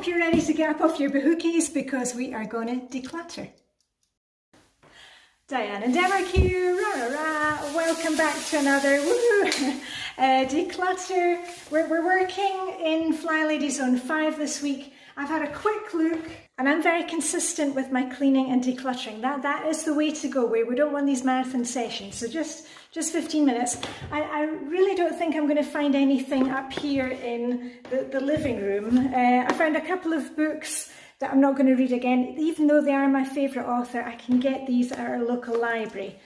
hope you're ready to get up off your bahookies because we are going to declutter. Diane and Denmark here, rah, rah, rah. Welcome back to another declutter. We're working in Flylady Zone 5 this week. I've had a quick look and I'm very consistent with my cleaning and decluttering. That is the way to go. We don't want these marathon sessions, so just 15 minutes. I really don't think I'm going to find anything up here in the living room. I found a couple of books that I'm not going to read again. Even though they are my favourite author, I can get these at our local library.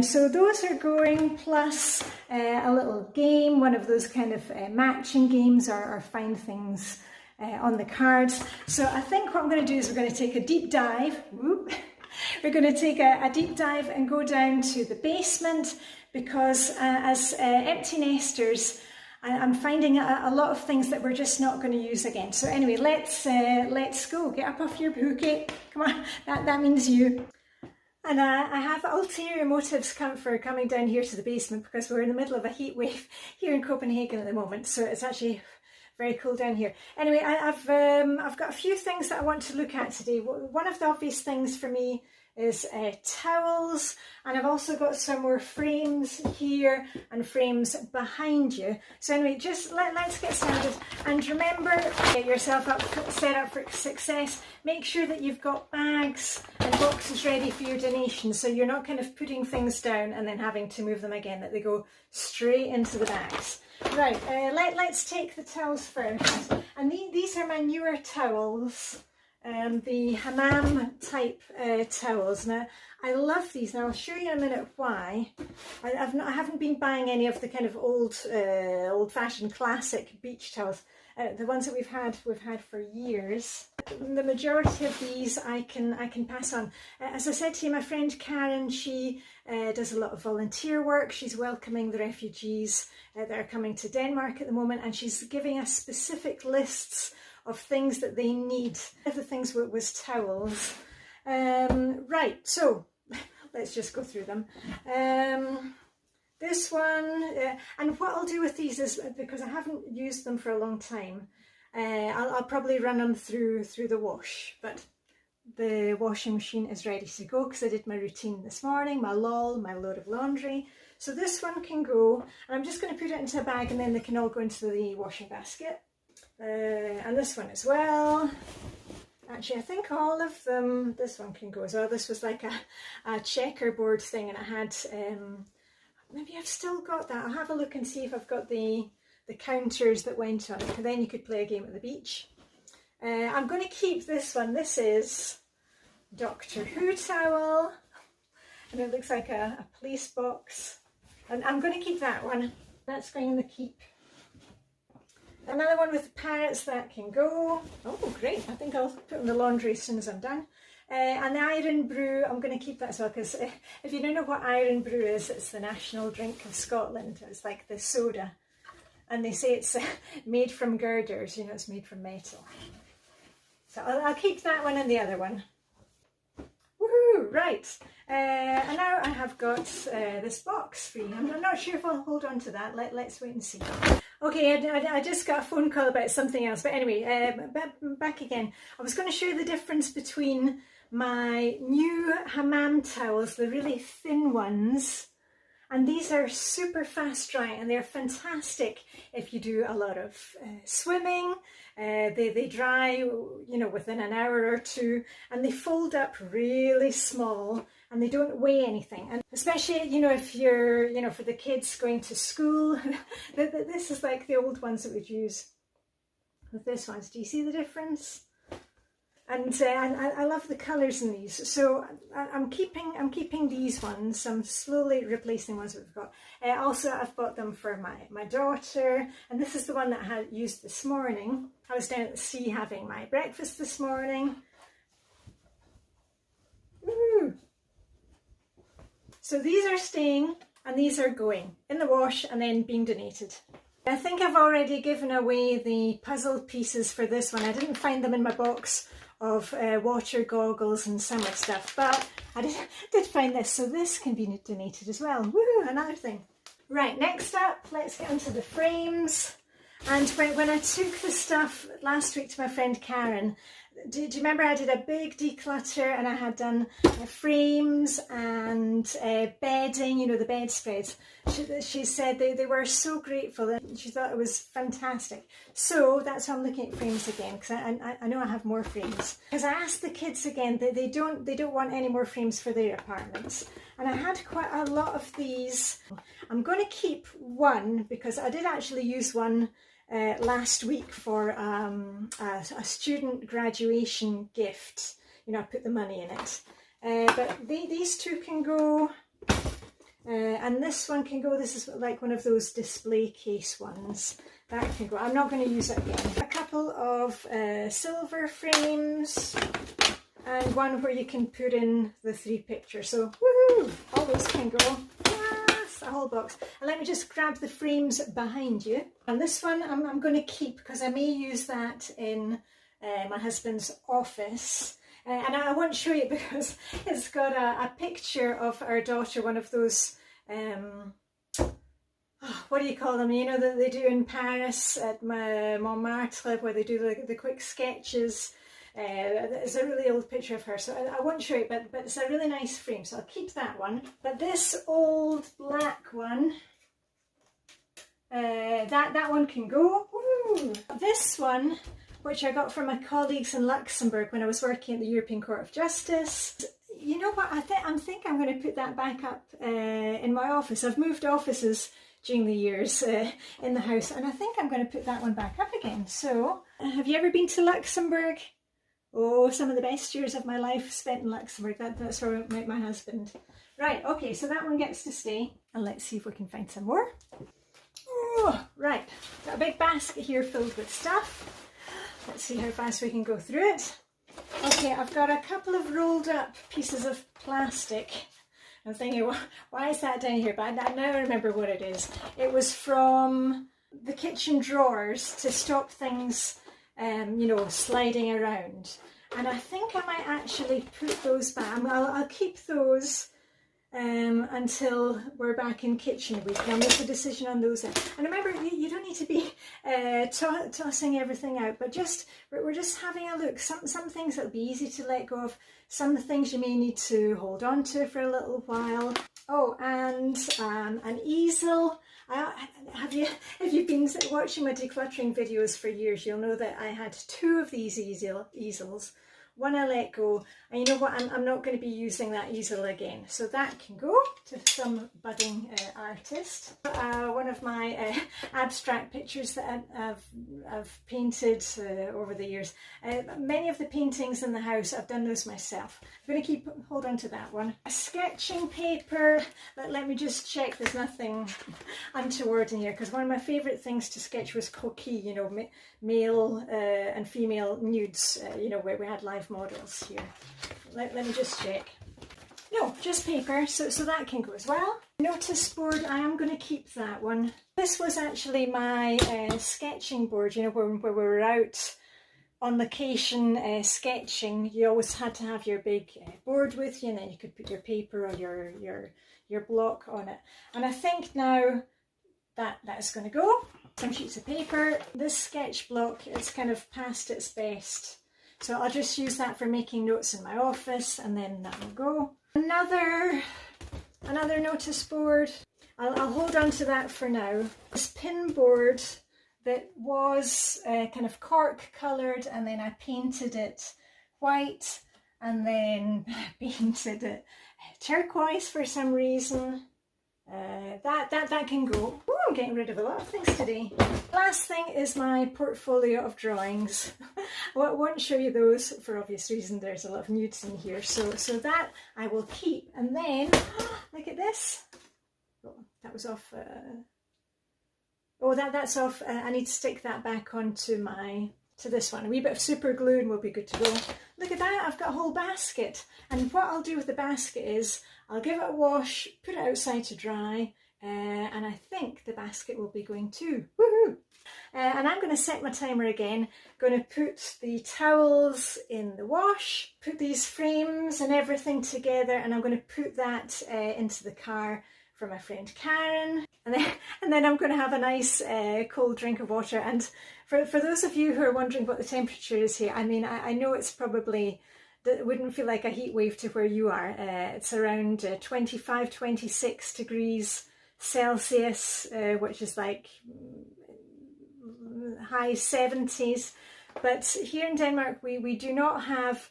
So those are going, plus a little game, one of those kind of matching games or find things on the cards. So I think what I'm going to do is we're going to take a deep dive. Whoop. We're going to take a deep dive and go down to the basement because as empty nesters, I'm finding a lot of things that we're just not going to use again. So anyway, let's go. Get up off your bookie. Come on, that means you. And I have ulterior motives for coming down here to the basement because we're in the middle of a heat wave here in Copenhagen at the moment. So it's actually very cool down here. Anyway, I've got a few things that I want to look at today. One of the obvious things for me is towels, and I've also got some more frames here and frames behind you. So anyway, just let's get started. And remember, get yourself set up for success. Make sure that you've got bags and boxes ready for your donations, so you're not kind of putting things down and then having to move them again, that they go straight into the bags. Right, let's take the towels first. And these are my newer towels. The hammam type towels. Now I love these. Now I'll show you in a minute why. I haven't been buying any of the kind of old-fashioned classic beach towels. The ones that we've had for years. The majority of these I can pass on. As I said to you, my friend Karen, she does a lot of volunteer work. She's welcoming the refugees that are coming to Denmark at the moment, and she's giving us specific lists of things that they need. One of the things was towels. Right, so let's just go through them. This one, and what I'll do with these is, because I haven't used them for a long time, I'll probably run them through the wash, but the washing machine is ready to go because I did my routine this morning, my load of laundry. So this one can go, and I'm just going to put it into a bag and then they can all go into the washing basket. And this one as well. Actually, I think all of them, this one can go as well. This was like a checkerboard thing, and I had, maybe I've still got that. I'll have a look and see if I've got the counters that went on it, and then you could play a game at the beach. I'm going to keep this one. This is Doctor Who towel, and it looks like a police box. And I'm going to keep that one. That's going in the keep. Another one with parrots, that can go. Oh, great. I think I'll put in the laundry as soon as I'm done. And the iron brew, I'm going to keep that as well, because if you don't know what iron brew is, it's the national drink of Scotland. It's like the soda. And they say it's made from girders, you know, it's made from metal. So I'll keep that one and the other one. Woohoo! Right. And now I have got this box free. I'm not sure if I'll hold on to that. Let's wait and see. Okay, I just got a phone call about something else, but anyway, back again. I was going to show you the difference between my new hammam towels, the really thin ones, and these are super fast dry, and they're fantastic if you do a lot of swimming. They dry, you know, within an hour or two, and they fold up really small, and they don't weigh anything. And especially, you know, if you're, you know, for the kids going to school, this is like the old ones that we'd use with this ones. Do you see the difference? And I love the colours in these. So I'm keeping these ones. I'm slowly replacing ones that we've got. Also, I've bought them for my daughter, and this is the one that I had used this morning. I was down at the sea having my breakfast this morning. Woo! So these are staying and these are going in the wash and then being donated. I think I've already given away the puzzle pieces for this one. I didn't find them in my box of water goggles and summer stuff, but I did find this, so this can be donated as well. Woo, another thing. Right, next up, let's get onto the frames. And when I took the stuff last week to my friend Karen, do you remember I did a big declutter and I had done frames and bedding, you know, the bedspreads. She said they were so grateful and she thought it was fantastic. So that's why I'm looking at frames again, because I know I have more frames. Because I asked the kids again, they don't want any more frames for their apartments. And I had quite a lot of these. I'm going to keep one because I did actually use one last week for a student graduation gift. You know, I put the money in it. But these two can go, and this one can go. This is like one of those display case ones. That can go. I'm not going to use it again. A couple of silver frames and one where you can put in the 3 pictures. So, woohoo! All those can go. A whole box. And let me just grab the frames behind you. And this one I'm going to keep because I may use that in my husband's office. And I won't show you because it's got a picture of our daughter, one of those, what do you call them? You know, that they do in Paris at Montmartre, where they do the quick sketches. It's a really old picture of her, so I won't show it, but it's a really nice frame, so I'll keep that one. But this old black one, that one can go. Woo! This one, which I got from my colleagues in Luxembourg when I was working at the European Court of Justice. You know what, I think I'm going to put that back up in my office. I've moved offices during the years in the house, and I think I'm going to put that one back up again. So, have you ever been to Luxembourg? Oh, some of the best years of my life spent in Luxembourg. That's where I met my husband. Right, okay, so that one gets to stay. And let's see if we can find some more. Oh, right, got a big basket here filled with stuff. Let's see how fast we can go through it. Okay, I've got a couple of rolled up pieces of plastic. I'm thinking, why is that down here? But I now remember what it is. It was from the kitchen drawers to stop things you know, sliding around. And I think I might actually put those back. I'll keep those until we're back in kitchen week. I'll make a decision on those then. And remember, you don't need to be tossing everything out, but we're just having a look. Some things that'll be easy to let go of. Some things you may need to hold on to for a little while. Oh, and an easel. If you've been watching my decluttering videos for years, you'll know that I had 2 of these easels. One I let go, and you know what, I'm not going to be using that easel again, so that can go to some budding artist. One of my abstract pictures that I've painted over the years. Many of the paintings in the house, I've done those myself. I'm going to hold on to that one. A sketching paper, let me just check there's nothing untoward in here, because one of my favourite things to sketch was coquille, you know, male and female nudes, you know, where we had live models here. Let me just check. No, just paper, so that can go as well. Notice board, I am going to keep that one. This was actually my sketching board, you know, when we were out on location sketching. You always had to have your big board with you, and then you could put your paper or your block on it. And I think now that's going to go. Some sheets of paper. This sketch block, it's kind of past its best. So I'll just use that for making notes in my office, and then that will go. Another notice board. I'll hold on to that for now. This pin board that was kind of cork coloured, and then I painted it white, and then painted it turquoise for some reason. That can go. Ooh, I'm getting rid of a lot of things today. Last thing is my portfolio of drawings. I won't show you those for obvious reason. There's a lot of nudes in here, so that I will keep. And then look at this. Oh, that was off. Oh, that's off. I need to stick that back onto this one. A wee bit of super glue and we'll be good to go. Look at that, I've got a whole basket. And what I'll do with the basket is I'll give it a wash, put it outside to dry, and I think the basket will be going too. Woohoo! And I'm going to set my timer again. Going to put the towels in the wash, put these frames and everything together, and I'm going to put that into the car for my friend Karen. and then I'm going to have a nice cold drink of water. And for those of you who are wondering what the temperature is here, I mean, I know it's probably, it wouldn't feel like a heat wave to where you are. It's around 25, 26 degrees Celsius, which is like high 70s. But here in Denmark, we do not have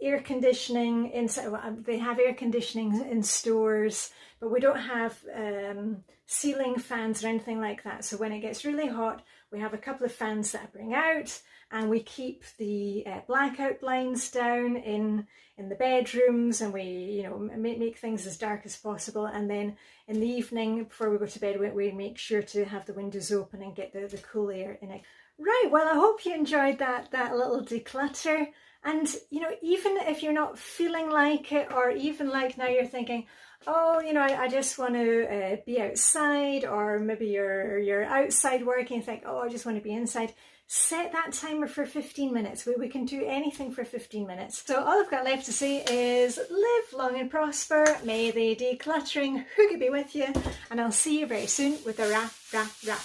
air conditioning inside. Well, they have air conditioning in stores, but we don't have ceiling fans or anything like that. So when it gets really hot, we have a couple of fans that I bring out, and we keep the blackout blinds down in the bedrooms, and we, you know, make things as dark as possible. And then in the evening, before we go to bed, we make sure to have the windows open and get the cool air in it. Right, well, I hope you enjoyed that little declutter. And, you know, even if you're not feeling like it, or even like now you're thinking, oh, you know, I just want to be outside, or maybe you're outside working and think, oh, I just want to be inside. Set that timer for 15 minutes. We can do anything for 15 minutes. So all I've got left to say is live long and prosper. May the decluttering Hygge be with you. And I'll see you very soon with a rah, rah, rah.